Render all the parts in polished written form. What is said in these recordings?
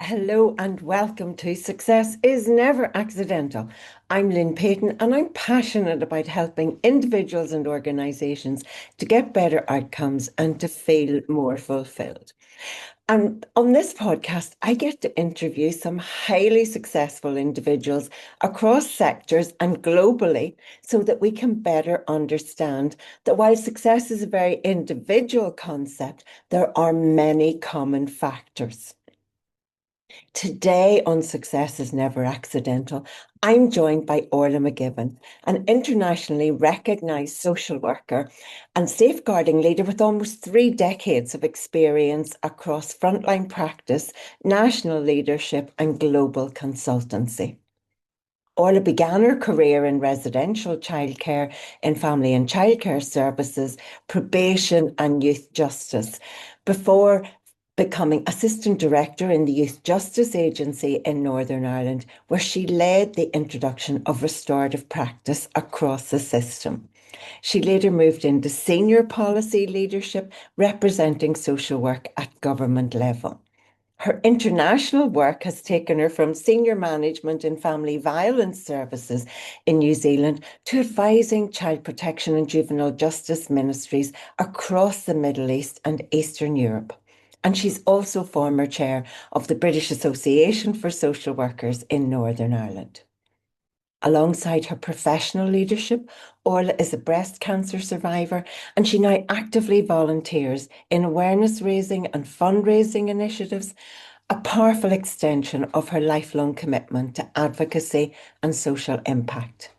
Hello and welcome to Success is Never Accidental. I'm Lynn Payton and I'm passionate about helping individuals and organisations to get better outcomes and to feel more fulfilled. And on this podcast, I get to interview some highly successful individuals across sectors and globally so that we can better understand that while success is a very individual concept, there are many common factors. Today on Success is Never Accidental, I'm joined by Orlaith McGibbon, an internationally recognised social worker and safeguarding leader with almost 3 decades of experience across frontline practice, national leadership and global consultancy. Orla began her career in residential childcare, in family and childcare services, probation and youth justice, before becoming Assistant Director in the Youth Justice Agency in Northern Ireland, where she led the introduction of restorative practice across the system. She later moved into senior policy leadership, representing social work at government level. Her international work has taken her from senior management in family violence services in New Zealand to advising child protection and juvenile justice ministries across the Middle East and Eastern Europe. And she's also former chair of the British Association for Social Workers in Northern Ireland. Alongside her professional leadership, Orla is a breast cancer survivor and she now actively volunteers in awareness raising and fundraising initiatives, a powerful extension of her lifelong commitment to advocacy and social impact.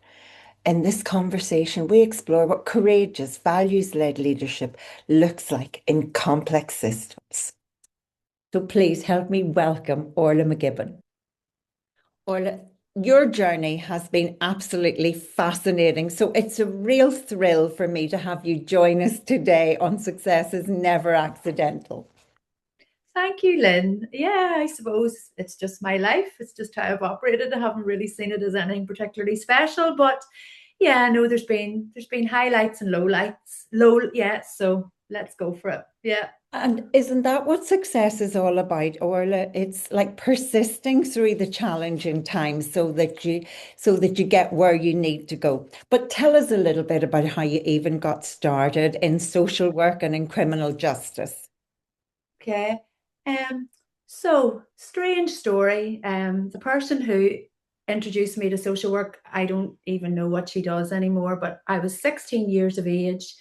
In this conversation, we explore what courageous, values-led leadership looks like in complex systems. So please help me welcome Orlaith McGibbon. Orla, your journey has been absolutely fascinating. So it's a real thrill for me to have you join us today on Success is Never Accidental. Thank you, Lynn. Yeah, I suppose it's just my life. It's just how I've operated. I haven't really seen it as anything particularly special, but yeah, no, there's been highlights and lowlights. Yeah, so let's go for it. Yeah. And isn't that what success is all about, Orla? It's like persisting through the challenging times so that you get where you need to go. But tell us a little bit about how you even got started in social work and in criminal justice. Okay. So strange story. The person who introduced me to social work, I don't even know what she does anymore, but I was 16 years of age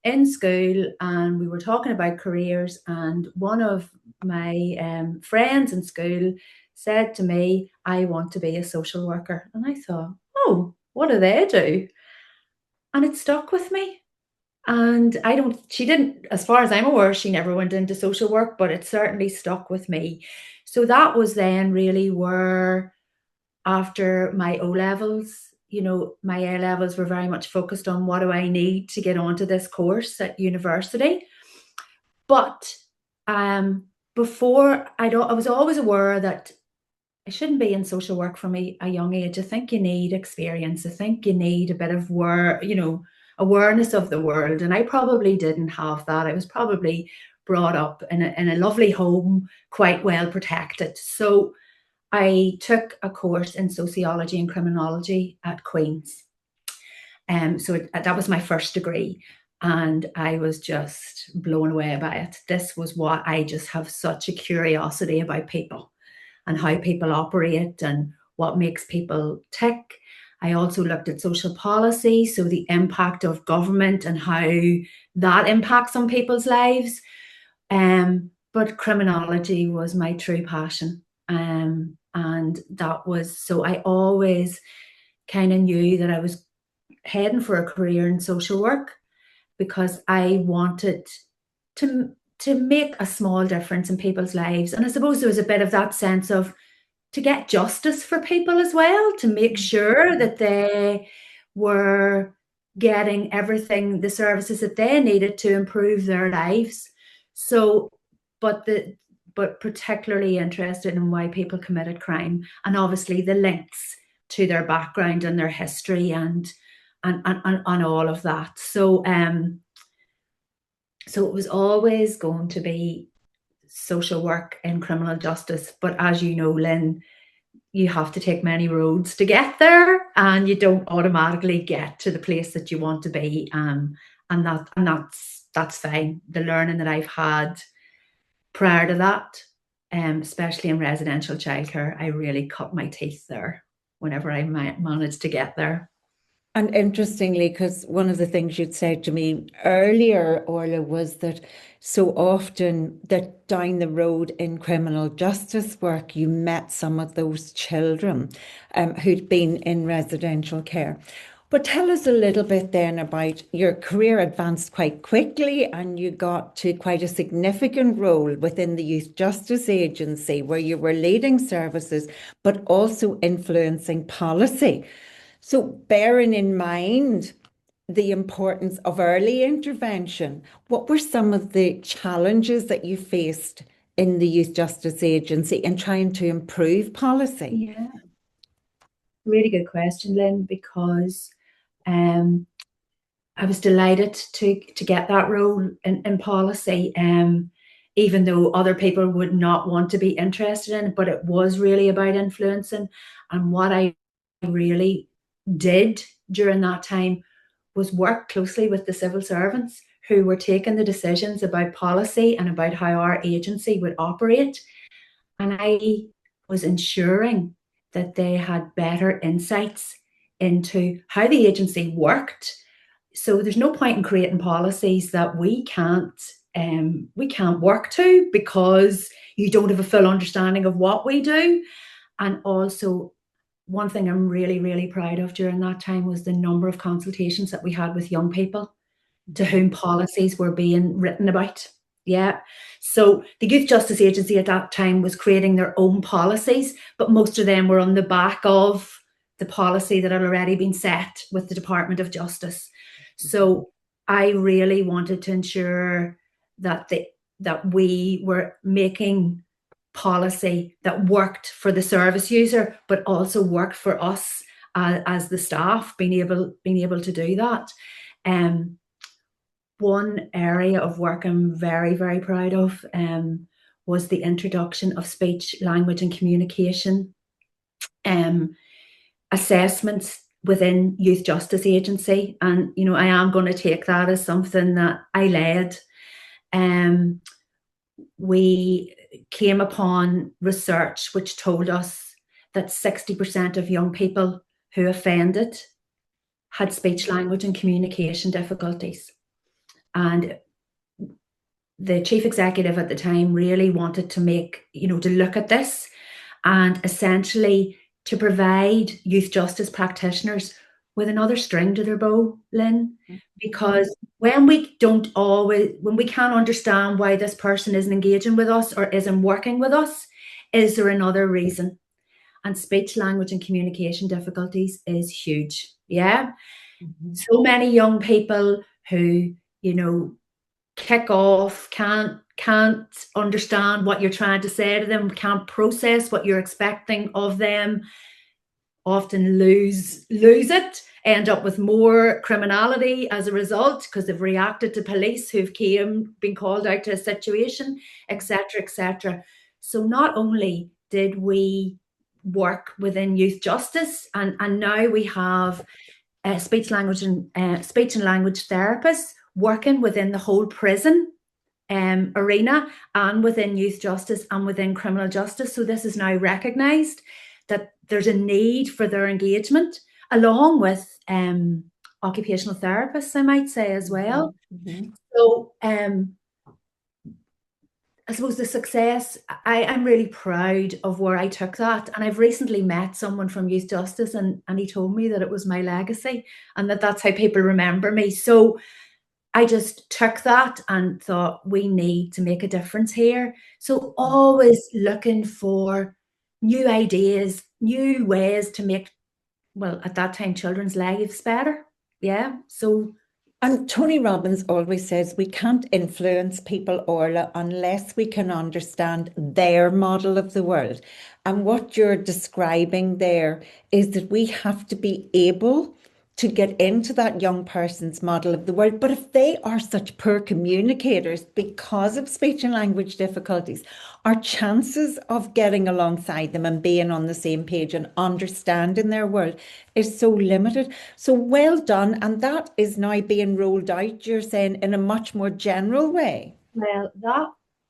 in school and we were talking about careers, and one of my friends in school said to me, I want to be a social worker. And I thought, oh, what do they do? And it stuck with me. And she didn't, as far as I'm aware, she never went into social work, but it certainly stuck with me. So that was then really where, after my O levels, my A levels were very much focused on what do I need to get onto this course at university. But before, I was always aware that I shouldn't be in social work from a young age. I think you need experience. I think you need a bit of awareness of the world. And I probably didn't have that. I was probably brought up in a lovely home, quite well protected. So I took a course in sociology and criminology at Queen's. That was my first degree. And I was just blown away by it. This was what I just have such a curiosity about people and how people operate and what makes people tick. I also looked at social policy, so the impact of government and how that impacts on people's lives. But criminology was my true passion. And that was, so I always kind of knew that I was heading for a career in social work because I wanted to make a small difference in people's lives. And I suppose there was a bit of that sense of to get justice for people as well, to make sure that they were getting everything, the services that they needed to improve their lives. So, but particularly interested in why people committed crime and obviously the links to their background and their history and all of that. So it was always going to be social work in criminal justice. But as you know, Lynn, you have to take many roads to get there, and you don't automatically get to the place that you want to be. And that's fine. The learning that I've had prior to that, especially in residential childcare, I really cut my teeth there whenever I managed to get there. And interestingly, because one of the things you'd said to me earlier, Orla, was that so often that down the road in criminal justice work, you met some of those children who'd been in residential care. But tell us a little bit then about your career advanced quite quickly and you got to quite a significant role within the Youth Justice Agency where you were leading services, but also influencing policy. So bearing in mind the importance of early intervention, what were some of the challenges that you faced in the Youth Justice Agency in trying to improve policy? Yeah, really good question, Lynn, because I was delighted to get that role in policy, even though other people would not want to be interested in it, but it was really about influencing. And what I really did during that time was work closely with the civil servants who were taking the decisions about policy and about how our agency would operate. And I was ensuring that they had better insights into how the agency worked. So there's no point in creating policies that we can't work to because you don't have a full understanding of what we do. And also, one thing I'm really, really proud of during that time was the number of consultations that we had with young people to whom policies were being written about. Yeah. So the Youth Justice Agency at that time was creating their own policies, but most of them were on the back of the policy that had already been set with the Department of Justice. So I really wanted to ensure that we were making policy that worked for the service user, but also worked for us as the staff, being able to do that. One area of work I'm very, very proud of was the introduction of speech, language, and communication assessments within Youth Justice Agency. And, you know, I am going to take that as something that I led. We came upon research which told us that 60% of young people who offended had speech, language, and communication difficulties. And the chief executive at the time really wanted to look at this and essentially to provide youth justice practitioners with another string to their bow, Lynn, because when we can't understand why this person isn't engaging with us or isn't working with us, is there another reason? And speech, language, and communication difficulties is huge. Yeah. Mm-hmm. So many young people who, kick off, can't understand what you're trying to say to them, can't process what you're expecting of them, often lose it, end up with more criminality as a result because they've reacted to police who've been called out to a situation, etc., etc. So not only did we work within youth justice, and now we have speech and language therapists working within the whole prison arena and within youth justice and within criminal justice. So this is now recognised that there's a need for their engagement, along with occupational therapists, I might say, as well. Mm-hmm. So I suppose the success, I'm really proud of where I took that. And I've recently met someone from Youth Justice and he told me that it was my legacy and that's how people remember me. So I just took that and thought we need to make a difference here. So always looking for new ideas, new ways to make, well, at that time, children's lives better. Yeah. So. And Tony Robbins always says we can't influence people, Orla, unless we can understand their model of the world. And what you're describing there is that we have to be able to get into that young person's model of the world. But if they are such poor communicators because of speech and language difficulties, our chances of getting alongside them and being on the same page and understanding their world is so limited. So well done. And that is now being rolled out, you're saying, in a much more general way. Well,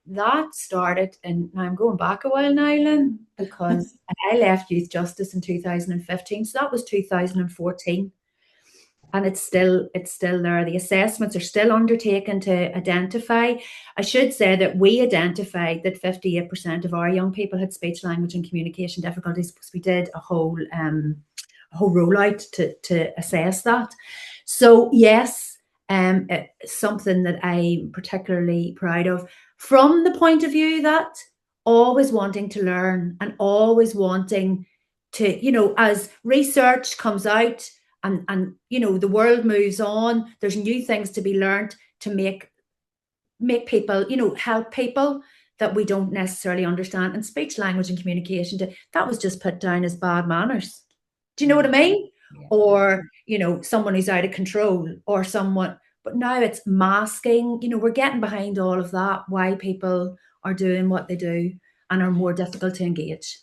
that started, and I'm going back a while now, Lynn, because I left Youth Justice in 2015, so that was 2014, and it's still there. The assessments are still undertaken to identify. I should say that we identified that 58% of our young people had speech, language, and communication difficulties, because we did a whole rollout to assess that. So yes, it's something that I'm particularly proud of, from the point of view that always wanting to learn and always wanting to, as research comes out and the world moves on, there's new things to be learned to make people, help people that we don't necessarily understand. And speech, language, and communication, that was just put down as bad manners. Do you know what I mean? Yeah. Or, someone who's out of control, or someone, but now it's masking, we're getting behind all of that, why people are doing what they do and are more difficult to engage.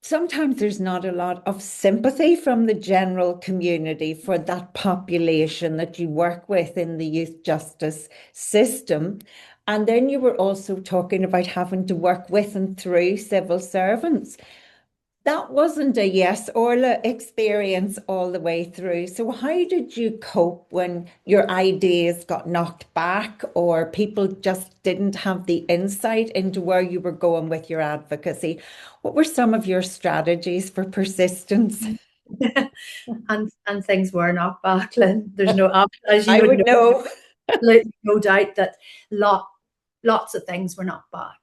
Sometimes there's not a lot of sympathy from the general community for that population that you work with in the youth justice system. And then you were also talking about having to work with and through civil servants. That wasn't a yes Orla experience all the way through. So how did you cope when your ideas got knocked back, or people just didn't have the insight into where you were going with your advocacy? What were some of your strategies for persistence? and things were knocked back, Lynn. There's no, as you I would know. No doubt that lots of things were knocked back.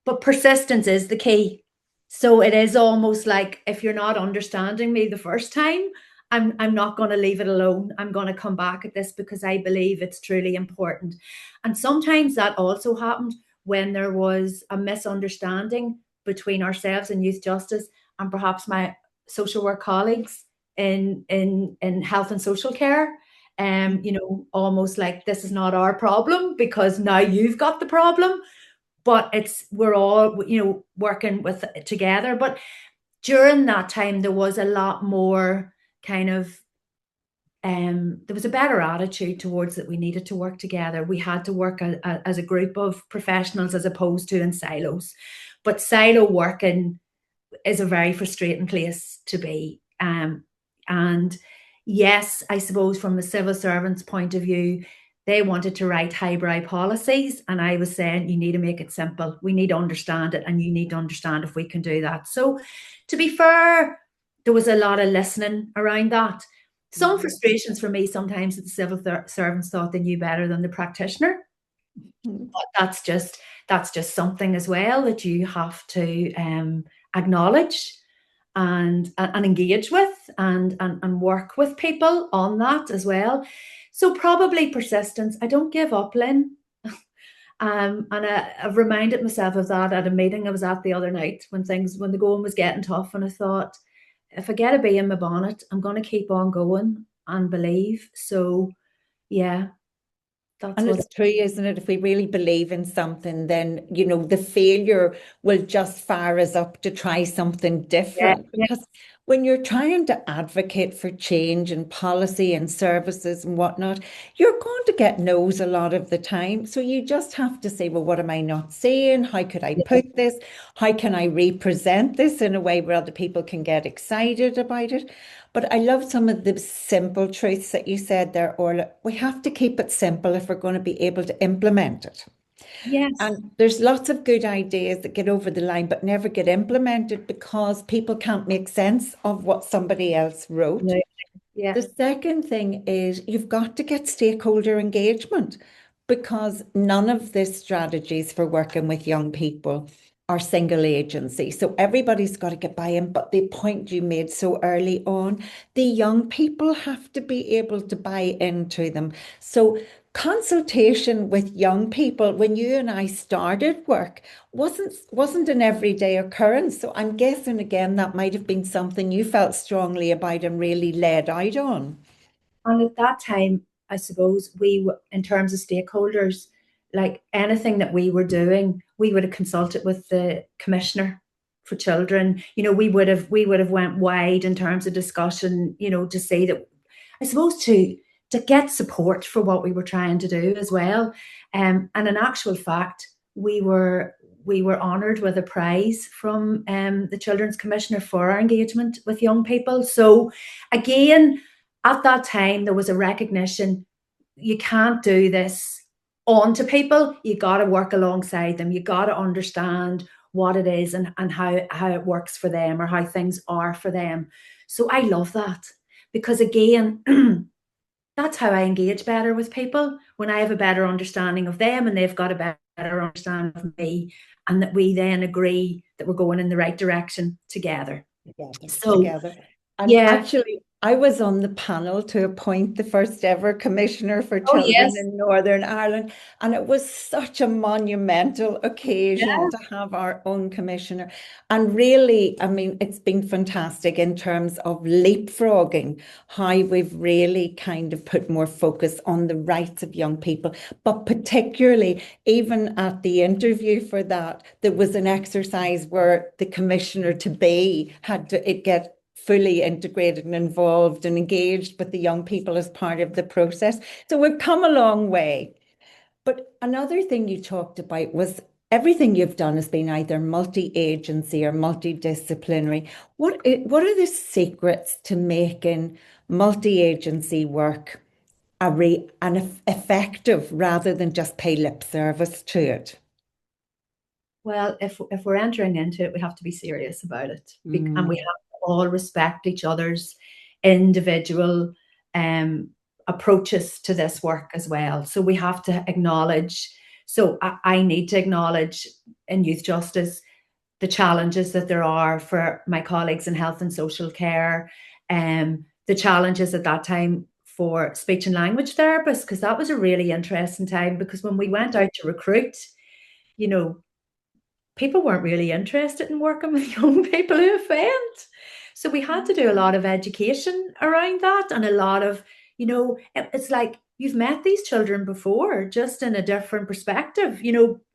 But persistence is the key. So it is almost like, if you're not understanding me the first time, I'm not going to leave it alone. I'm going to come back at this because I believe it's truly important. And sometimes that also happened when there was a misunderstanding between ourselves and youth justice and perhaps my social work colleagues in health and social care. Almost like, this is not our problem because now you've got the problem. But we're all, working with together. But during that time, there was a lot more kind of, there was a better attitude towards that we needed to work together. We had to work as a group of professionals as opposed to in silos. But silo working is a very frustrating place to be. And yes, I suppose from the civil servants' point of view, they wanted to write highbrow policies, and I was saying, you need to make it simple. We need to understand it, and you need to understand if we can do that. So, to be fair, there was a lot of listening around that. Some frustrations for me sometimes that the civil servants thought they knew better than the practitioner. But that's just something as well that you have to acknowledge and engage with and work with people on that as well. So probably persistence. I don't give up, Lynn. And I've reminded myself of that at a meeting I was at the other night when the going was getting tough, and I thought, if I get a bee in my bonnet, I'm going to keep on going and believe. So yeah. And it's true, isn't it? If we really believe in something, then, the failure will just fire us up to try something different. Yeah. Because when you're trying to advocate for change and policy and services and whatnot, you're going to get no's a lot of the time. So you just have to say, well, what am I not saying? How could I put this? How can I represent this in a way where other people can get excited about it? But I love some of the simple truths that you said there, Orla. We have to keep it simple if we're going to be able to implement it. Yes. And there's lots of good ideas that get over the line but never get implemented because people can't make sense of what somebody else wrote. Yeah. The second thing is you've got to get stakeholder engagement, because none of the strategies for working with young people are single agency. So everybody's got to get buy-in. But the point you made so early on, the young people have to be able to buy into them. So consultation with young people when you and I started work wasn't an everyday occurrence. So I'm guessing again that might have been something you felt strongly about and really led out on. And at that time, I suppose in terms of stakeholders, like anything that we were doing, we would have consulted with the commissioner for children. We would have went wide in terms of discussion, to say that, I suppose, to get support for what we were trying to do as well. And in actual fact, we were honoured with a prize from the Children's Commissioner for our engagement with young people. So again, at that time, there was a recognition you can't do this onto people. You got to work alongside them. You got to understand what it is and how it works for them, or how things are for them. So I love that, because again, that's how I engage better with people, when I have a better understanding of them and they've got a better understanding of me, and that we then agree that we're going in the right direction together. Together. And yeah. Actually, I was on the panel to appoint the first ever Commissioner for Children in Northern Ireland, and it was such a monumental occasion to have our own Commissioner. And really, I mean, it's been fantastic in terms of leapfrogging how we've really kind of put more focus on the rights of young people. But particularly, even at the interview for that, there was an exercise where the Commissioner-to-be had to get fully integrated and involved and engaged with the young people as part of the process. So we've come a long way. But another thing you talked about was everything you've done has been either multi-agency or multidisciplinary. What are the secrets to making multi-agency work effective rather than just pay lip service to it? Well, if we're entering into it, we have to be serious about it, and we have to all respect each other's individual approaches to this work as well. So we have to acknowledge. So I need to acknowledge in youth justice the challenges that there are for my colleagues in health and social care, the challenges at that time for speech and language therapists, because that was a really interesting time, because when we went out to recruit, people weren't really interested in working with young people who offend. So we had to do a lot of education around that, and a lot of, it's like, you've met these children before, just in a different perspective.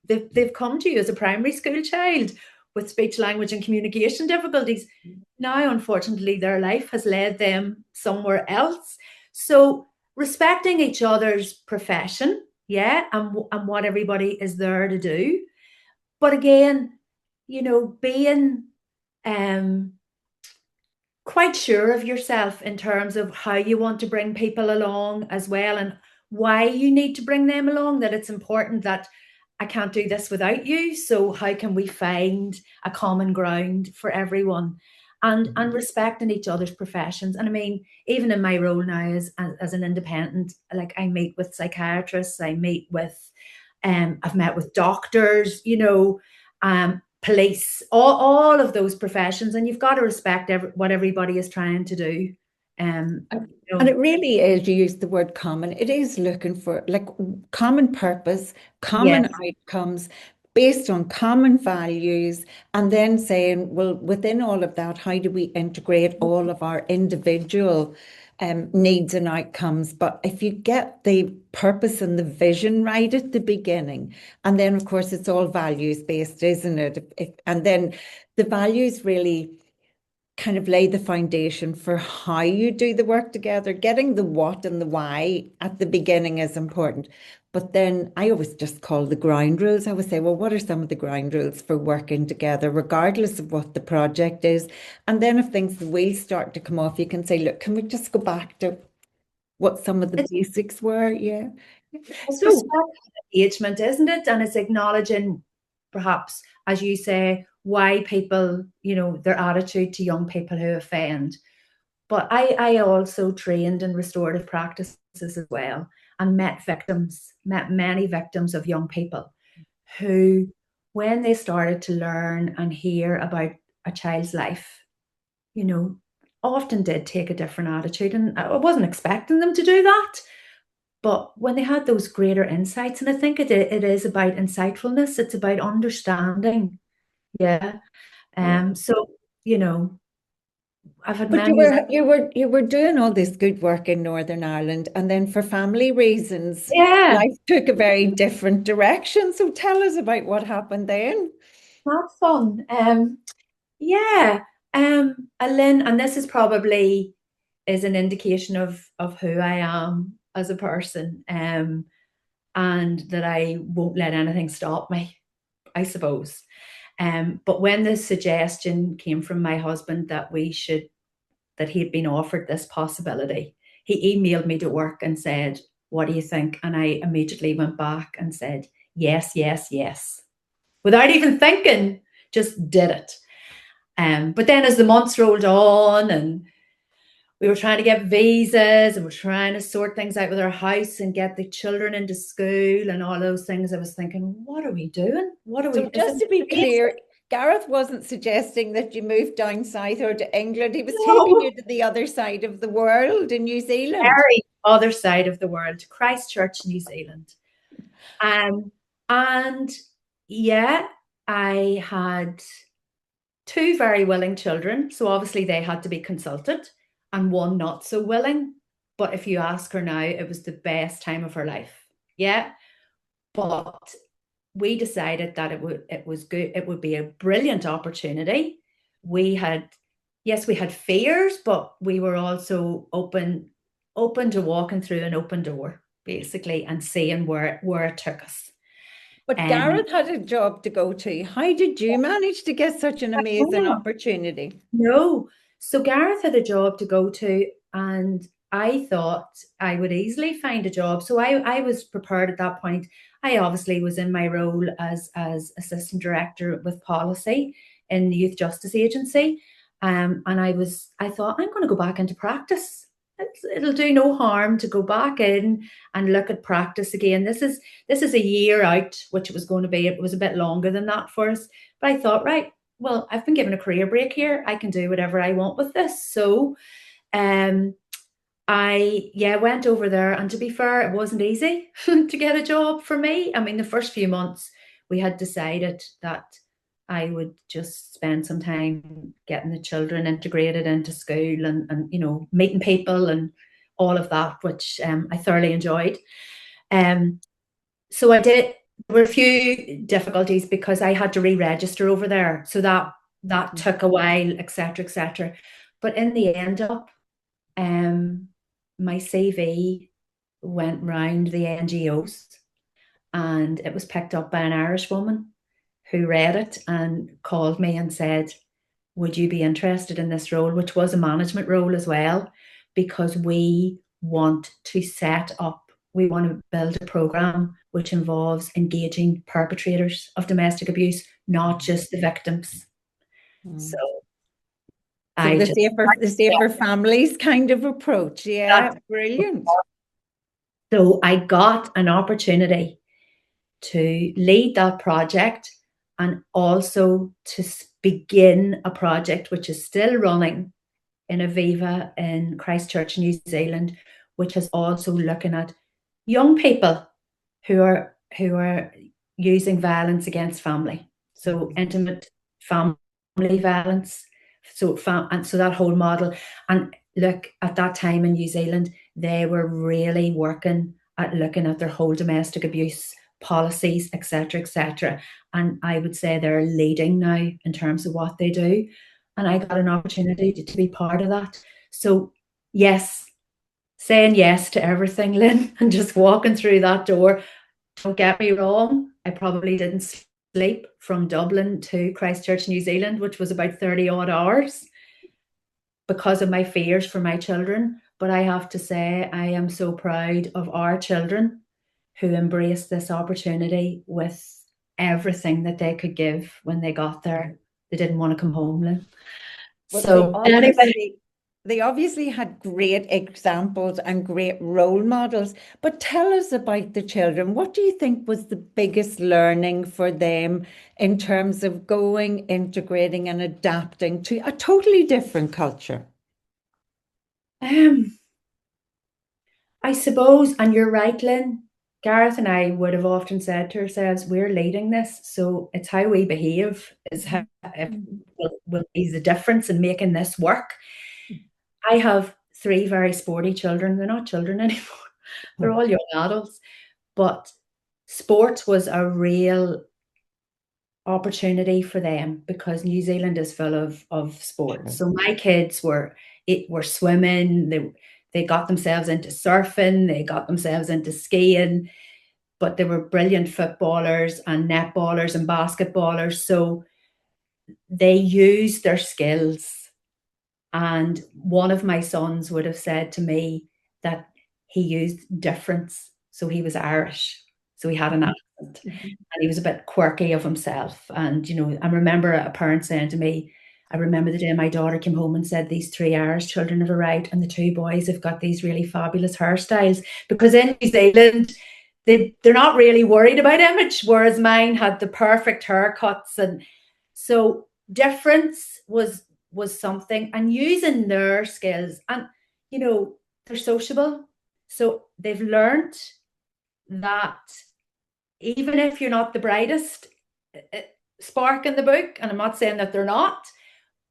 They've come to you as a primary school child with speech, language, and communication difficulties. Now, unfortunately, their life has led them somewhere else. So respecting each other's profession, and what everybody is there to do. But again, being quite sure of yourself in terms of how you want to bring people along as well, and why you need to bring them along, that it's important that I can't do this without you. So how can we find a common ground for everyone, and respecting each other's professions? And I mean, even in my role now as an independent, like, I meet with psychiatrists, I meet with I've met with doctors, police, all of those professions, and you've got to respect what everybody is trying to do. And it really is, you use the word common, it is looking for like common purpose, common outcomes based on common values, and then saying, well, within all of that, how do we integrate all of our individual needs and outcomes? But if you get the purpose and the vision right at the beginning, and then of course it's all values based, isn't it? And then the values really kind of lay the foundation for how you do the work together. Getting the what and the why at the beginning is important. But then I always just call the ground rules. I would say, well, what are some of the ground rules for working together, regardless of what the project is? And then if things will start to come off, you can say, look, can we just go back to what some of the basics were? Yeah. It's engagement, isn't it? And it's acknowledging, perhaps, as you say, why people, their attitude to young people who offend. But I also trained in restorative practices as well, and met many victims of young people who, when they started to learn and hear about a child's life, often did take a different attitude. And I wasn't expecting them to do that, But when they had those greater insights, and I think it is about insightfulness, it's about understanding. Yeah. So, you know, I've had But many. you were doing all this good work in Northern Ireland, and then for family reasons, Yeah, life took a very different direction. So tell us about what happened then. that's fun. Yeah. Lynn, and this is probably is an indication of who I am as a person. And that I won't let anything stop me, I suppose. But when the suggestion came from my husband that that he had been offered this possibility, he emailed me to work and said, "What do you think?" And I immediately went back and said, "Yes, yes, yes," without even thinking, just did it. But then as the months rolled on and we were trying to get visas and we're trying to sort things out with our house and get the children into school and all those things, I was thinking, what are we doing? What are we? So just to be clear, Gareth wasn't suggesting that you move down south or to England. He was taking No, you to the other side of the world in New Zealand. very other side of the world, Christchurch, New Zealand. And yeah, I had two very willing children, so obviously they had to be consulted, and one not so willing. But if you ask her now, it was the best time of her life. Yeah. But we decided that it was good, it would be a brilliant opportunity. We had, yes, we had fears, but we were also open to walking through an open door, basically, and seeing where it took us. But Gareth had a job to go to. How did you manage to get such an amazing opportunity? No. So Gareth had a job to go to, and I thought I would easily find a job. So I was prepared at that point. I obviously was in my role as assistant director with policy in the Youth Justice Agency. And I thought, I'm going to go back into practice. It'll do no harm to go back in and look at practice again. This is a year out, which it was going to be. It was a bit longer than that for us. But I thought, right, well, I've been given a career break here. I can do whatever I want with this. So I went over there, and to be fair, it wasn't easy to get a job for me. I mean, the first few months we had decided that I would just spend some time getting the children integrated into school and you know, meeting people and all of that, which I thoroughly enjoyed. So I did. There were a few difficulties because I had to re-register over there, so that took a while, etc., etc. But in the end up, my CV went round the NGOs, and it was picked up by an Irish woman who read it and called me and said, would you be interested in this role, which was a management role as well, because we want to build a program which involves engaging perpetrators of domestic abuse, not just the victims. So the safer families kind of approach. Yeah, brilliant. So I got an opportunity to lead that project and also to begin a project which is still running in Aviva in Christchurch, New Zealand, which is also looking at young people who are using violence against family. So intimate family violence. So that whole model. And look, at that time in New Zealand, they were really working at looking at their whole domestic abuse policies, etc., etc. And I would say they're leading now in terms of what they do. And I got an opportunity to be part of that. So yes, saying yes to everything, Lynn, and just walking through that door. Don't get me wrong, I probably didn't sleep from Dublin to Christchurch, New Zealand, which was about 30 odd hours because of my fears for my children. But I have to say, I am so proud of our children who embraced this opportunity with everything that they could give when they got there. They didn't want to come home, Lynn. So anyway, they obviously had great examples and great role models, but tell us about the children. What do you think was the biggest learning for them in terms of going, integrating and adapting to a totally different culture? I I suppose, and you're right, Lynn, Gareth and I would have often said to ourselves, we're leading this, so it's how we behave is how will be the difference in making this work. I have 3 very sporty children. They're not children anymore. They're all young adults. But sport was a real opportunity for them because New Zealand is full of sports. So my kids were swimming, they got themselves into surfing, they got themselves into skiing, but they were brilliant footballers and netballers and basketballers. So they used their skills. And one of my sons would have said to me that he used difference. So he was Irish. So he had an accent and he was a bit quirky of himself. And, I remember a parent saying to me, I remember the day my daughter came home and said, these 3 Irish children have arrived and the 2 boys have got these really fabulous hairstyles. Because in New Zealand, they're not really worried about image, whereas mine had the perfect haircuts. And so difference was something, and using their skills, and they're sociable, so they've learned that even if you're not the brightest spark in the book, and I'm not saying that they're not,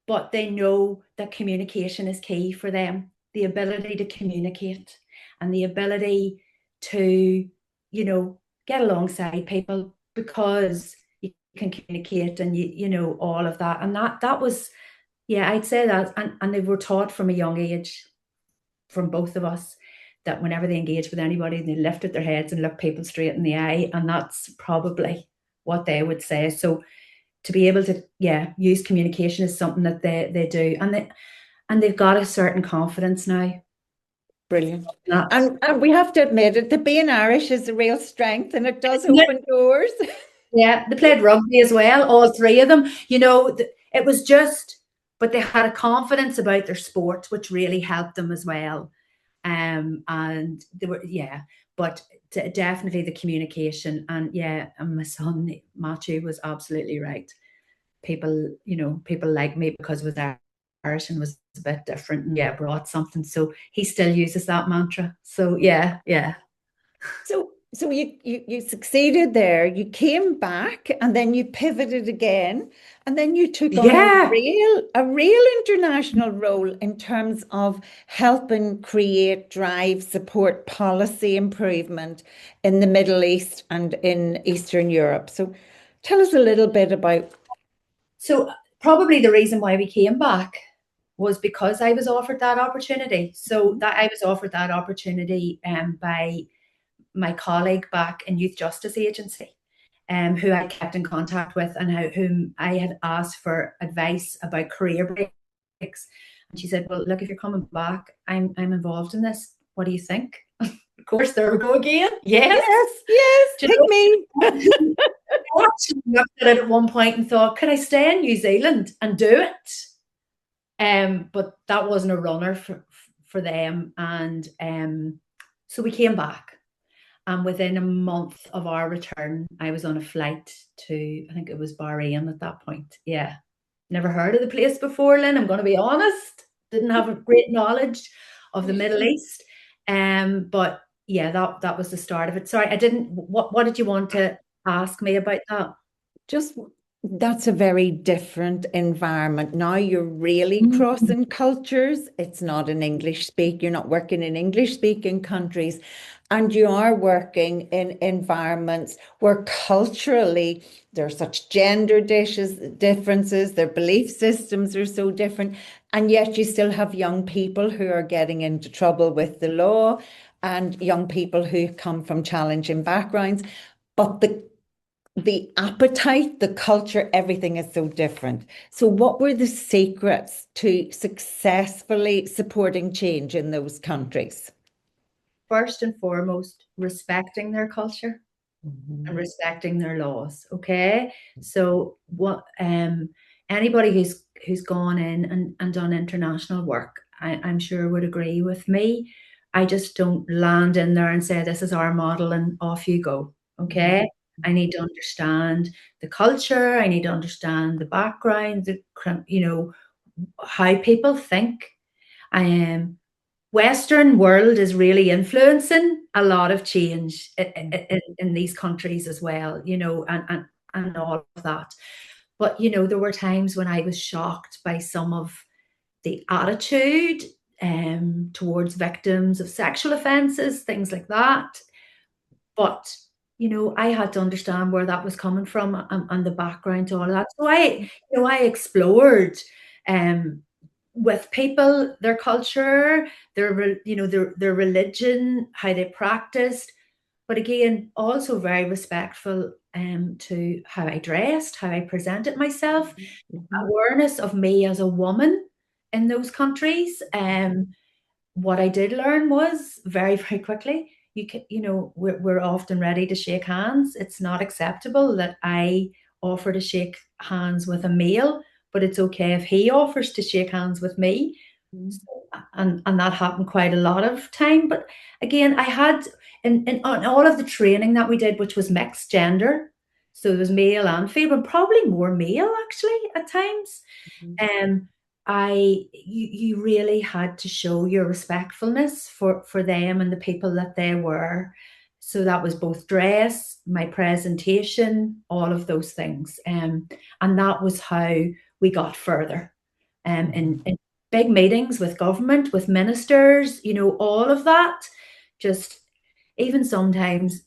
but they know that communication is key for them, the ability to communicate and the ability to get alongside people because you can communicate, and all of that. And that was, yeah, I'd say that. And they were taught from a young age, from both of us, that whenever they engage with anybody, they lifted their heads and looked people straight in the eye. And that's probably what they would say. So to be able to, use communication is something that they do. And they've got a certain confidence now. Brilliant. And we have to admit it, that being Irish is a real strength, and it does open doors. Yeah, they played rugby as well, all 3 of them. It was just, but they had a confidence about their sport, which really helped them as well. And they were, but definitely the communication. And and my son, Matthew, was absolutely right. People like me because of that. Irish and was a bit different and brought something. So he still uses that mantra. So yeah. So you succeeded there. You came back and then you pivoted again, and then you took on a real international role in terms of helping create, drive, support policy improvement in the Middle East and in Eastern Europe. So tell us a little bit about. So probably the reason why we came back was because I was offered that opportunity. So that I was offered that opportunity by my colleague back in Youth Justice Agency, who I kept in contact with, and whom I had asked for advice about career breaks. And she said, well, look, if you're coming back, I'm involved in this. What do you think? Of course, there we go again. Yes, pick me. I actually looked at it at one point and thought, could I stay in New Zealand and do it? But that wasn't a runner for them. And so we came back. And within a month of our return, I was on a flight to, I think it was Bahrain at that point. Yeah. Never heard of the place before, Lynn. I'm going to be honest. Didn't have a great knowledge of the Middle East. But that was the start of it. Sorry, I didn't, what did you want to ask me about that? Just, that's a very different environment. Now you're really crossing cultures. It's not an English speak. You're not working in English speaking countries, and you are working in environments where culturally there are such gender differences, their belief systems are so different, and yet you still have young people who are getting into trouble with the law, and young people who come from challenging backgrounds. But the appetite, the culture, everything is so different. So what were the secrets to successfully supporting change in those countries? First and foremost, respecting their culture and respecting their laws. Okay. So what anybody who's gone in and done international work, I'm sure would agree with me. I just don't land in there and say this is our model and off you go. Okay. I need to understand the culture. I need to understand the background, how people think. Western world is really influencing a lot of change in these countries as well, and all of that. But, there were times when I was shocked by some of the attitude towards victims of sexual offences, things like that. But, I had to understand where that was coming from, and the background to all of that. So I explored with people, their culture, their religion, how they practiced, but again, also very respectful to how I dressed, how I presented myself, awareness of me as a woman in those countries. What I did learn was very, very quickly, we're often ready to shake hands. It's not acceptable that I offer to shake hands with a male, but it's okay if he offers to shake hands with me. And that happened quite a lot of time. But again, I had on all of the training that we did, which was mixed gender, so there was male and female, but probably more male actually at times. You really had to show your respectfulness for them and the people that they were. So that was both dress, my presentation, all of those things. And that was how we got further. In big meetings with government, with ministers, all of that. Just even sometimes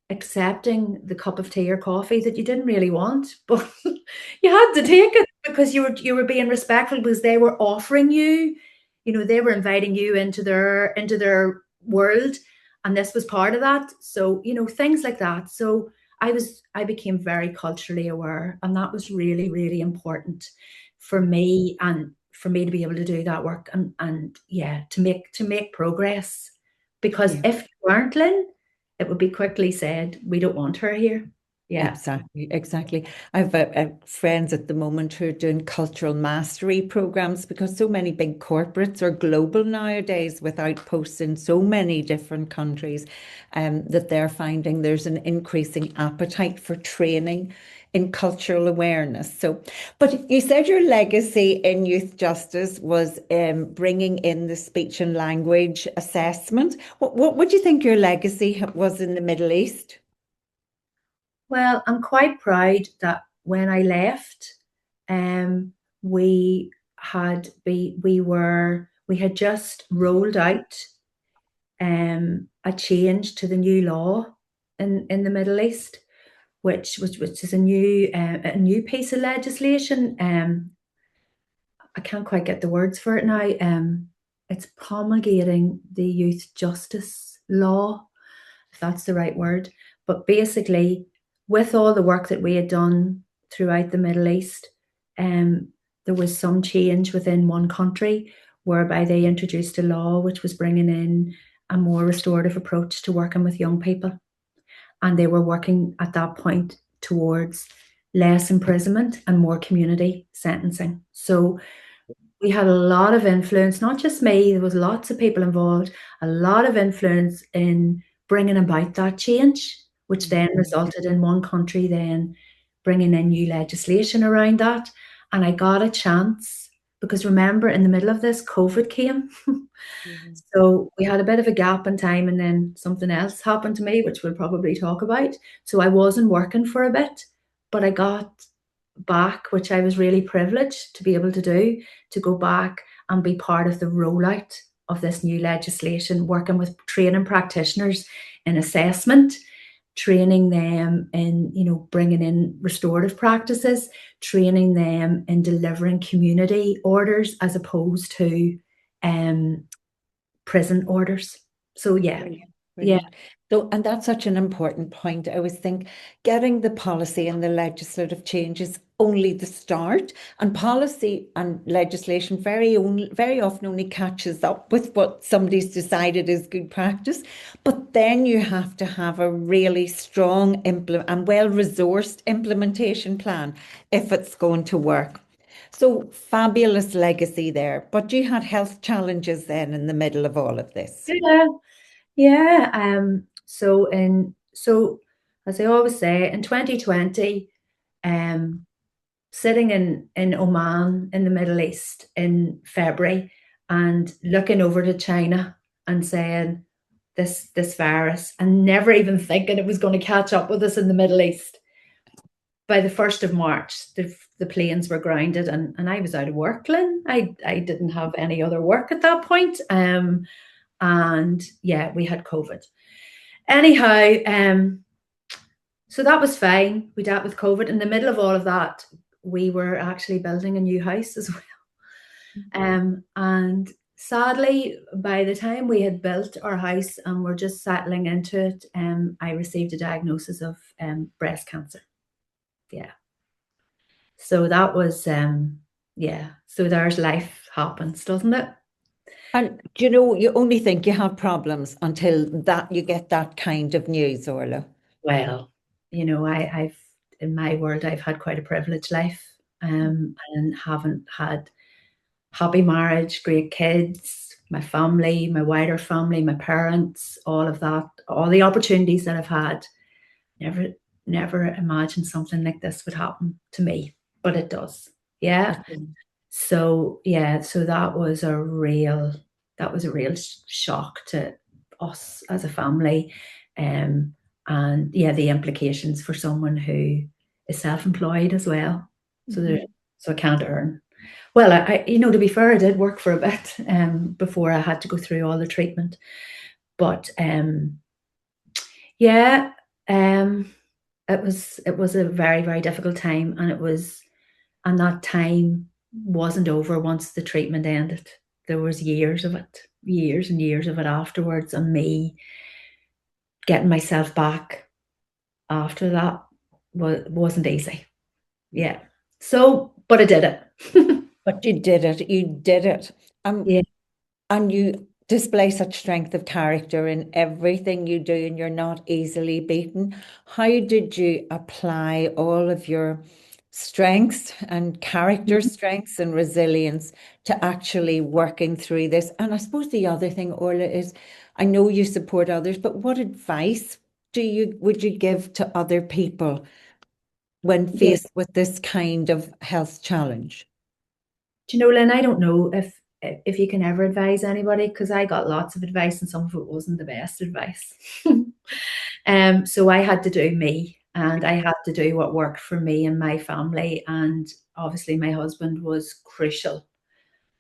accepting the cup of tea or coffee that you didn't really want, but you had to take it because you were being respectful, because they were offering you, they were inviting you into their world, and this was part of that. So, things like that. So I became very culturally aware, and that was really, really important for me, and for me to be able to do that work and to make progress. Because if you weren't, Lynn, it would be quickly said, we don't want her here. Yeah. Exactly. I've friends at the moment who are doing cultural mastery programs, because so many big corporates are global nowadays with outposts in so many different countries, that they're finding there's an increasing appetite for training in cultural awareness. So, but you said your legacy in youth justice was bringing in the speech and language assessment. What would you think your legacy was in the Middle East? Well, I'm quite proud that when I left, we had just rolled out a change to the new law in the Middle East, which is a new piece of legislation. I can't quite get the words for it now. It's promulgating the youth justice law, if that's the right word. But basically, with all the work that we had done throughout the Middle East, there was some change within one country whereby they introduced a law which was bringing in a more restorative approach to working with young people. And they were working at that point towards less imprisonment and more community sentencing. So we had a lot of influence, not just me, there was lots of people involved, a lot of influence in bringing about that change, which then resulted in one country then bringing in new legislation around that. And I got a chance, because remember, in the middle of this, COVID came. So we had a bit of a gap in time, and then something else happened to me, which we'll probably talk about. So I wasn't working for a bit, but I got back, which I was really privileged to be able to do, to go back and be part of the rollout of this new legislation, working with training practitioners in assessment, training them in, bringing in restorative practices, training them in delivering community orders as opposed to prison orders. So Brilliant. So, and that's such an important point. I always think getting the policy and the legislative change is only the start, and policy and legislation very often only catches up with what somebody's decided is good practice. But then you have to have a really strong and well-resourced implementation plan if it's going to work. So fabulous legacy there. But you had health challenges then in the middle of all of this. Yeah. So as I always say, in 2020, sitting in Oman in the Middle East in February and looking over to China and saying this virus, and never even thinking it was going to catch up with us in the Middle East. By the 1st of March, the planes were grounded, and I was out of work, Lynn. I didn't have any other work at that point. And yeah, we had COVID. Anyhow, so that was fine. We dealt with COVID. In the middle of all of that, we were actually building a new house as well. And sadly, by the time we had built our house and we're just settling into it, I received a diagnosis of breast cancer. Yeah. So that was, yeah. So there's life happens, doesn't it? And you only think you have problems until that you get that kind of news, Orla. Well, I've in my world, I've had quite a privileged life, and haven't had happy marriage, great kids, my family, my wider family, my parents, all of that, all the opportunities that I've had. Never imagined something like this would happen to me, but it does. Yeah. So yeah, so that was a real shock to us as a family, and yeah, the implications for someone who is self-employed as well. So I can't earn. Well, I to be fair, I did work for a bit before I had to go through all the treatment, but yeah, it was a very, very difficult time, and that time wasn't over once the treatment ended. There was years and years of it afterwards, and me getting myself back after that wasn't easy. Yeah. So, but I did it. But you did it. You did it. Yeah. And you display such strength of character in everything you do, and you're not easily beaten. How did you apply all of your strengths and character strengths and resilience to actually working through this? And I suppose the other thing, Orla, is I know you support others, but what advice would you give to other people when faced with this kind of health challenge? Do you know, Lynn, I don't know if you can ever advise anybody, because I got lots of advice and some of it wasn't the best advice. So I had to do me, and I had to do what worked for me and my family. And obviously my husband was crucial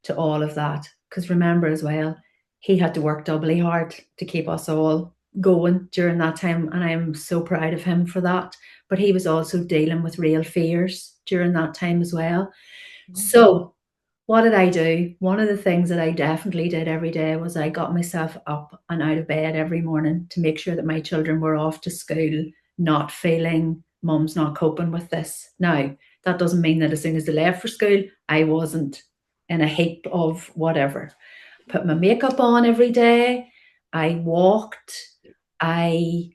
to all of that, because remember as well, he had to work doubly hard to keep us all going during that time, and I am so proud of him for that. But he was also dealing with real fears during that time as well. So what did I do? One of the things that I definitely did every day was I got myself up and out of bed every morning to make sure that my children were off to school, not feeling mum's not coping with this. Now, that doesn't mean that as soon as they left for school, I wasn't in a heap of whatever. Put my makeup on every day. I walked. I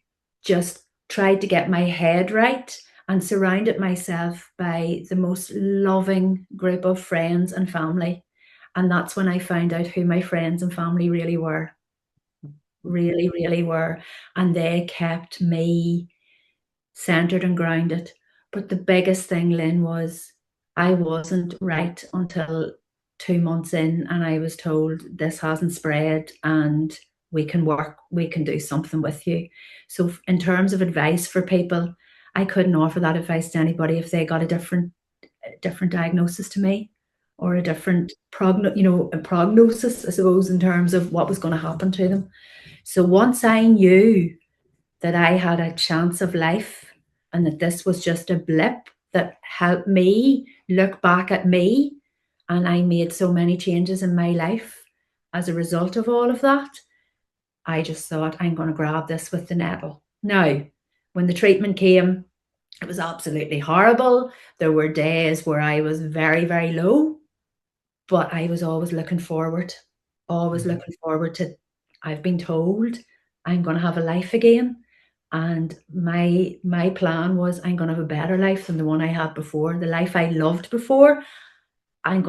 just tried to get my head right, and surrounded myself by the most loving group of friends and family. And that's when I found out who my friends and family really were. Really, really were. And they kept me centered and grounded. But the biggest thing, Lynn, was I wasn't right until 2 months in, and I was told this hasn't spread and we can do something with you. So in terms of advice for people, I couldn't offer that advice to anybody if they got a different diagnosis to me, or a different prognosis, I suppose, in terms of what was going to happen to them. So once I knew that I had a chance of life, and that this was just a blip that helped me look back at me, and I made so many changes in my life as a result of all of that, I just thought, I'm going to grab this with the nettle. Now, when the treatment came, it was absolutely horrible. There were days where I was very, very low, but I was always looking forward to, I've been told I'm going to have a life again. And my plan was, I'm going to have a better life than the one I had before, the life I loved before. And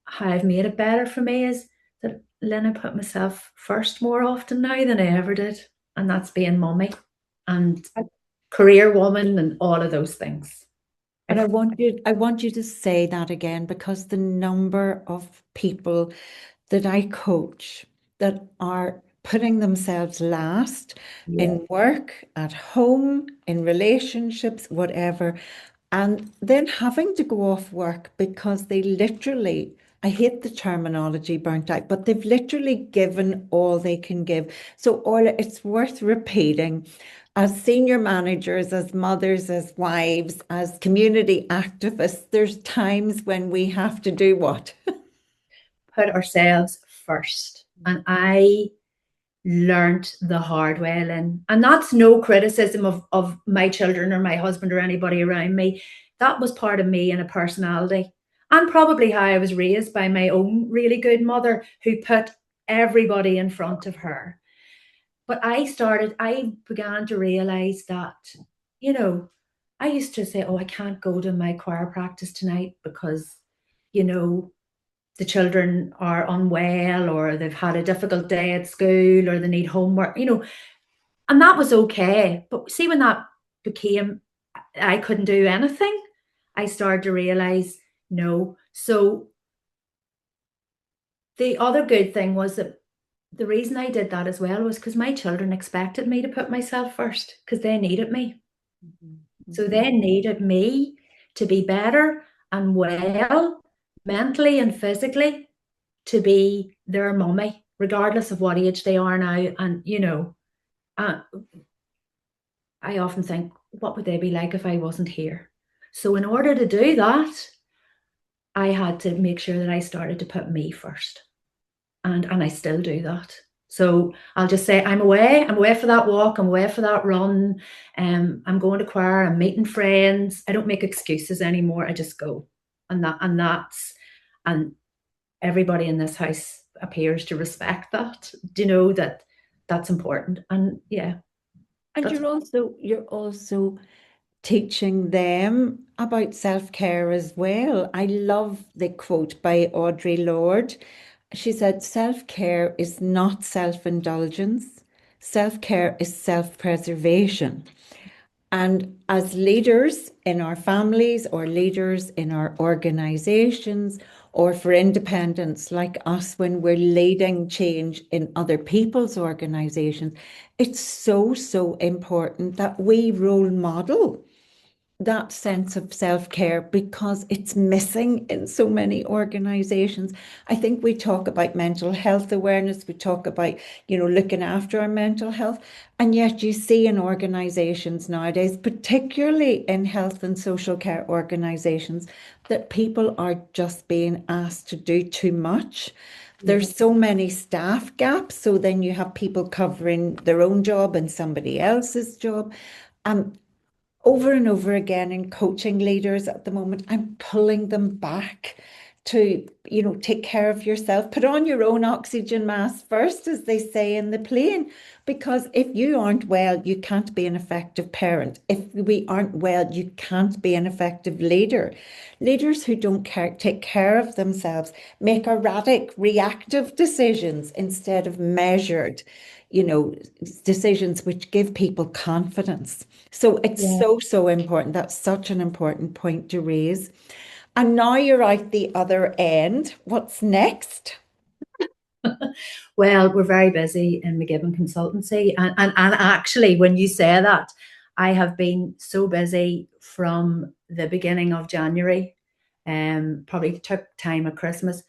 how I've made it better for me is that, Lynn, I put myself first more often now than I ever did. And that's being mummy and career woman and all of those things. And I want you to say that again, because the number of people that I coach that are putting themselves last Yeah. in work, at home, in relationships, whatever, and then having to go off work because they literally, I hate the terminology burnt out, but they've literally given all they can give. So, Orla, it's worth repeating. As senior managers, as mothers, as wives, as community activists, there's times when we have to do what? Put ourselves first. And I learned the hard way, and that's no criticism of my children or my husband or anybody around me. That was part of me and a personality, and probably how I was raised by my own really good mother who put everybody in front of her. But I began to realize that, you know, I used to say, oh, I can't go to my choir practice tonight because, you know, the children are unwell or they've had a difficult day at school or they need homework, and that was okay. But see, when that became, I couldn't do anything, I started to realize, no. So the other good thing was that the reason I did that as well was because my children expected me to put myself first because they needed me. So they needed me to be better and well, mentally and physically, to be their mummy, regardless of what age they are now. And, I often think, what would they be like if I wasn't here? So in order to do that, I had to make sure that I started to put me first. And I still do that. So I'll just say, I'm away for that walk, I'm away for that run, I'm going to choir, I'm meeting friends. I don't make excuses anymore. I just go. And everybody in this house appears to respect that. Do you know that that's important? And yeah. And you're also teaching them about self-care as well. I love the quote by Audre Lorde. She said, self-care is not self-indulgence. Self-care is self-preservation. And as leaders in our families or leaders in our organizations or for independents like us, when we're leading change in other people's organizations, it's so, so important that we role model that sense of self-care because it's missing in so many organizations. I think we talk about mental health awareness, we talk about, looking after our mental health, and yet you see in organizations nowadays, particularly in health and social care organizations, that people are just being asked to do too much. There's so many staff gaps, so then you have people covering their own job and somebody else's job. Over and over again in coaching leaders at the moment, I'm pulling them back to, take care of yourself, put on your own oxygen mask first, as they say in the plane, because if you aren't well, you can't be an effective parent. If we aren't well, you can't be an effective leader. Leaders who don't take care of themselves make erratic, reactive decisions instead of measured, decisions which give people confidence. So it's so important. That's such an important point to raise. And now you're out the other end. What's next? Well, we're very busy in McGibbon consultancy. And actually, when you say that, I have been so busy from the beginning of January, probably took time at Christmas,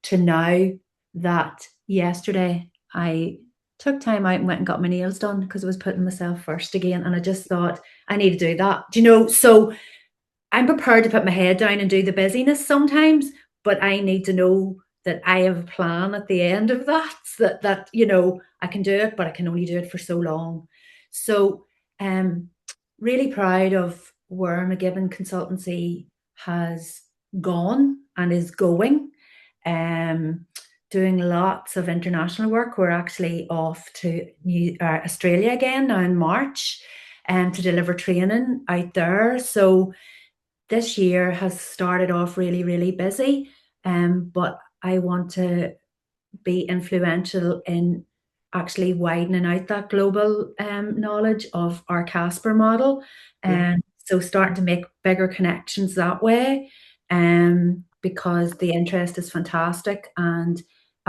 to now that yesterday I took time out and went and got my nails done because I was putting myself first again. And I just thought, I need to do that. So I'm prepared to put my head down and do the busyness sometimes, but I need to know that I have a plan at the end of that, that I can do it, but I can only do it for so long. So really proud of where McGibbon Consultancy has gone and is going. Doing lots of international work. We're actually off to Australia again now in March to deliver training out there. So this year has started off really, really busy, but I want to be influential in actually widening out that global knowledge of our Casper model. And so starting to make bigger connections that way, because the interest is fantastic. And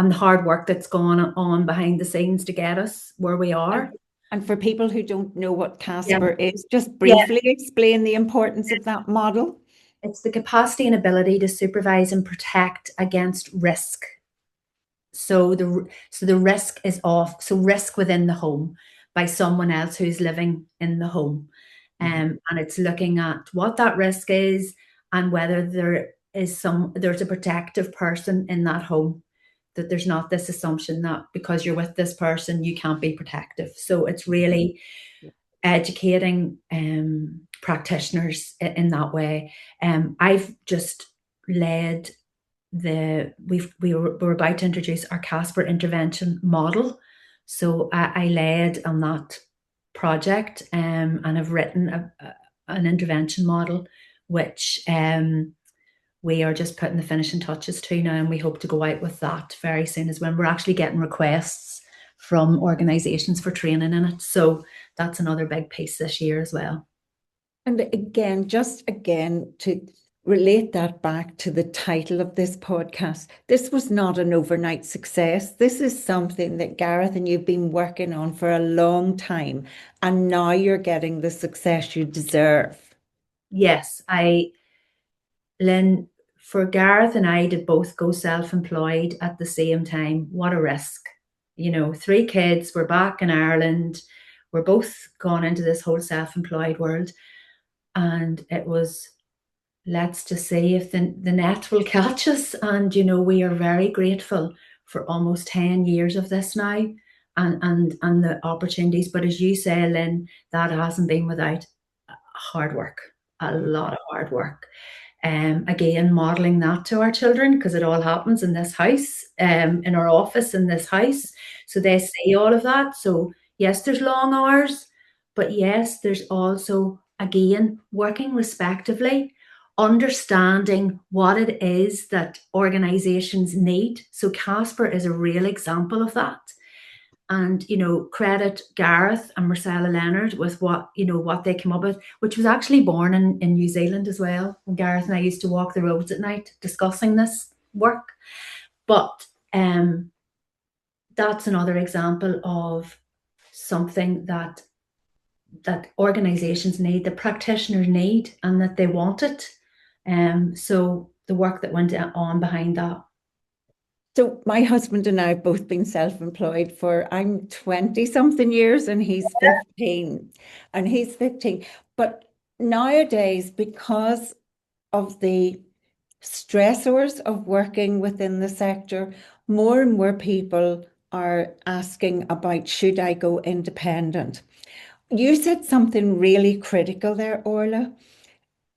the hard work that's gone on behind the scenes to get us where we are. And for people who don't know what Yeah. Casper is, just Yeah. briefly explain the importance of that model. It's the capacity and ability to supervise and protect against risk. So the risk is off. So risk within the home by someone else who's living in the home. And it's looking at what that risk is and whether there's a protective person in that home, that there's not this assumption that because you're with this person, you can't be protective. So it's really educating practitioners in that way. I've just led we're about to introduce our Casper intervention model. So I led on that project and have written an intervention model, which we are just putting the finishing touches to now, and we hope to go out with that very soon, as when we're actually getting requests from organisations for training in it. So that's another big piece this year as well. And again, to relate that back to the title of this podcast, this was not an overnight success. This is something that Gareth and you've been working on for a long time, and now you're getting the success you deserve. Yes, Lynn, for Gareth and I to both go self-employed at the same time, what a risk. 3 kids, we're back in Ireland, we're both gone into this whole self-employed world. And it was, let's just see if the net will catch us. And, we are very grateful for almost 10 years of this now and the opportunities. But as you say, Lynn, that hasn't been without hard work, a lot of hard work. Again, modelling that to our children, because it all happens in this house, in our office in this house. So they see all of that. So yes, there's long hours, but yes, there's also, again, working respectively, understanding what it is that organisations need. So Casper is a real example of that. And, credit Gareth and Marcella Leonard with what they came up with, which was actually born in New Zealand as well. And Gareth and I used to walk the roads at night discussing this work. But that's another example of something that organisations need, the practitioners need, and that they want it. So the work that went on behind that. So my husband and I have both been self-employed I'm 20 something years and he's 15 But nowadays, because of the stressors of working within the sector, more and more people are asking about, should I go independent? You said something really critical there, Orla.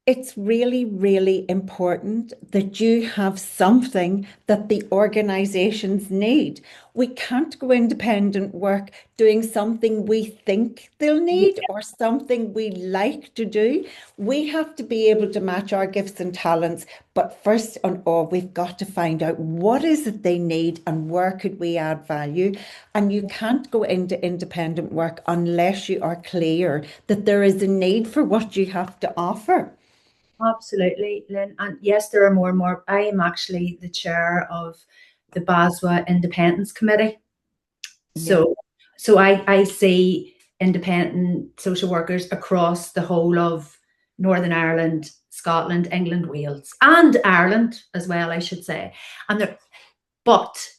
It's really, really important that you have something that the organisations need. We can't go independent work doing something we think they'll need or something we like to do. We have to be able to match our gifts and talents. But first and all, we've got to find out what is it they need and where could we add value. And you can't go into independent work unless you are clear that there is a need for what you have to offer. Absolutely, Lynn. And yes, there are more and more. I am actually the chair of the BASWA Independence Committee. So I see independent social workers across the whole of Northern Ireland, Scotland, England, Wales, and Ireland as well, I should say. But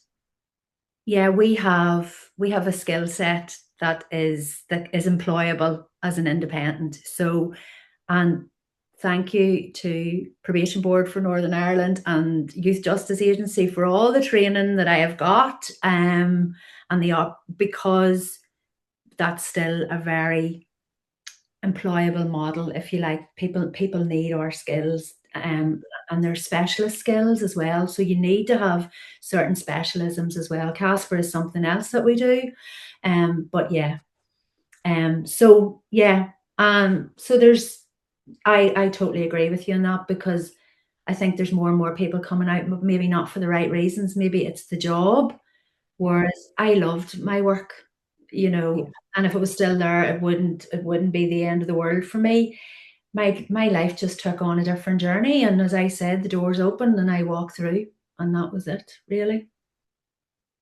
yeah, we have a skill set that is employable as an independent. So, and thank you to Probation Board for Northern Ireland and Youth Justice Agency for all the training that I have got, because that's still a very employable model, if you like. People need our skills, and they're specialist skills as well. So you need to have certain specialisms as well. Casper is something else that we do, but yeah, so there's. I totally agree with you on that, because I think there's more and more people coming out, maybe not for the right reasons. Maybe it's the job, whereas I loved my work, and if it was still there, it wouldn't be the end of the world for me. My life just took on a different journey, and as I said, the doors opened and I walked through, and that was it, really.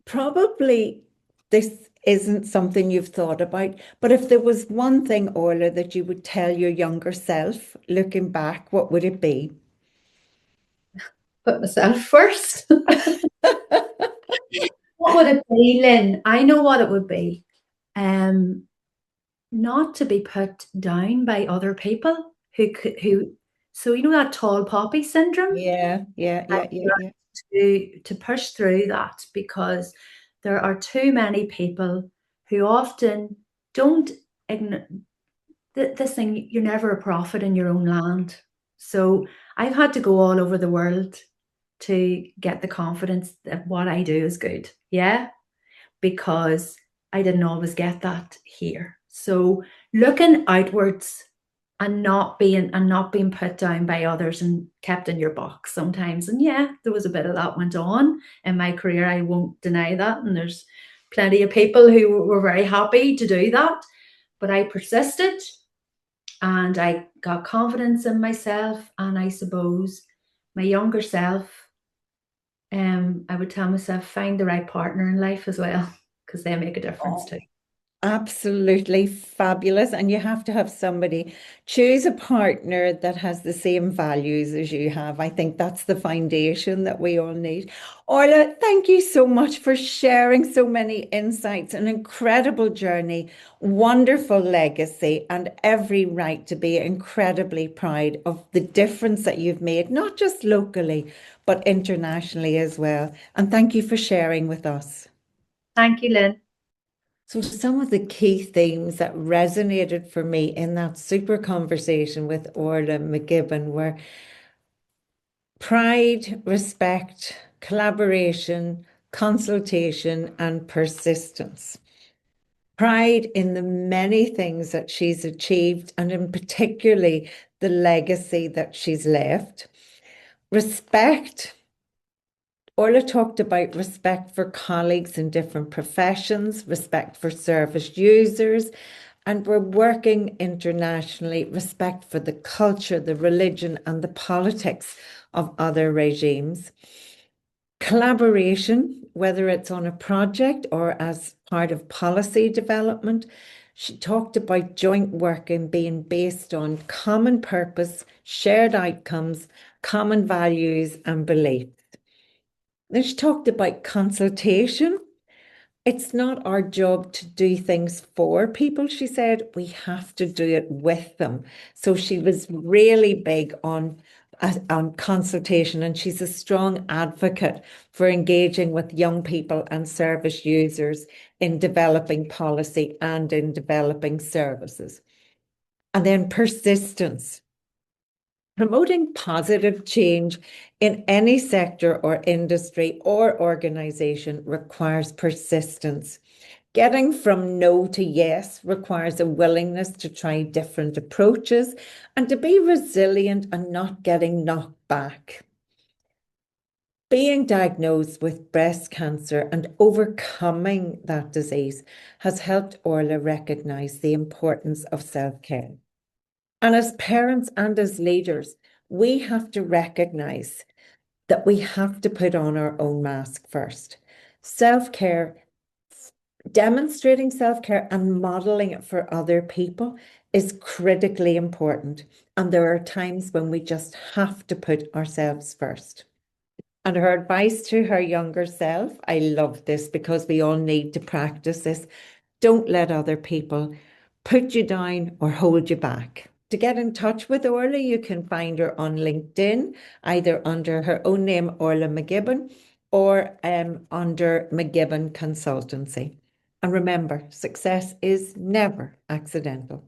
Probably this isn't something you've thought about, but if there was one thing, Orla, that you would tell your younger self, looking back, what would it be? Put myself first. What would it be, Lynn? I know what it would be. Not to be put down by other people who, so you know that tall poppy syndrome? Yeah, yeah, I've yeah, yeah, yeah. learned to push through that, because there are too many people who often don't ignore this thing. You're never a prophet in your own land. So I've had to go all over the world to get the confidence that what I do is good. Yeah. Because I didn't always get that here. So looking outwards and not being put down by others and kept in your box sometimes. And yeah, there was a bit of that went on in my career. I won't deny that. And there's plenty of people who were very happy to do that. But I persisted and I got confidence in myself. And I suppose my younger self, I would tell myself, find the right partner in life as well, because they make a difference too. Absolutely fabulous. And you have to have somebody, choose a partner that has the same values as you have. I think that's the foundation that we all need. Orla, thank you so much for sharing so many insights, an incredible journey, wonderful legacy, and every right to be incredibly proud of the difference that you've made, not just locally, but internationally as well. And thank you for sharing with us. Thank you, Lynn. So some of the key themes that resonated for me in that super conversation with Orla McGibbon were pride, respect, collaboration, consultation, and persistence. Pride in the many things that she's achieved, and in particularly the legacy that she's left. Respect. Orla talked about respect for colleagues in different professions, respect for service users, and we're working internationally, respect for the culture, the religion, and the politics of other regimes. Collaboration, whether it's on a project or as part of policy development. She talked about joint working being based on common purpose, shared outcomes, common values, and beliefs. Then she talked about consultation. It's not our job to do things for people, she said. We have to do it with them. So she was really big on consultation, and she's a strong advocate for engaging with young people and service users in developing policy and in developing services. And then persistence. Promoting positive change in any sector or industry or organization requires persistence. Getting from no to yes requires a willingness to try different approaches and to be resilient and not getting knocked back. Being diagnosed with breast cancer and overcoming that disease has helped Orla recognize the importance of self-care. And as parents and as leaders, we have to recognize that we have to put on our own mask first. Self-care, demonstrating self-care and modeling it for other people is critically important. And there are times when we just have to put ourselves first. And her advice to her younger self, I love this because we all need to practice this. Don't let other people put you down or hold you back. To get in touch with Orla, you can find her on LinkedIn, either under her own name, Orla McGibbon, or under McGibbon Consultancy. And remember, success is never accidental.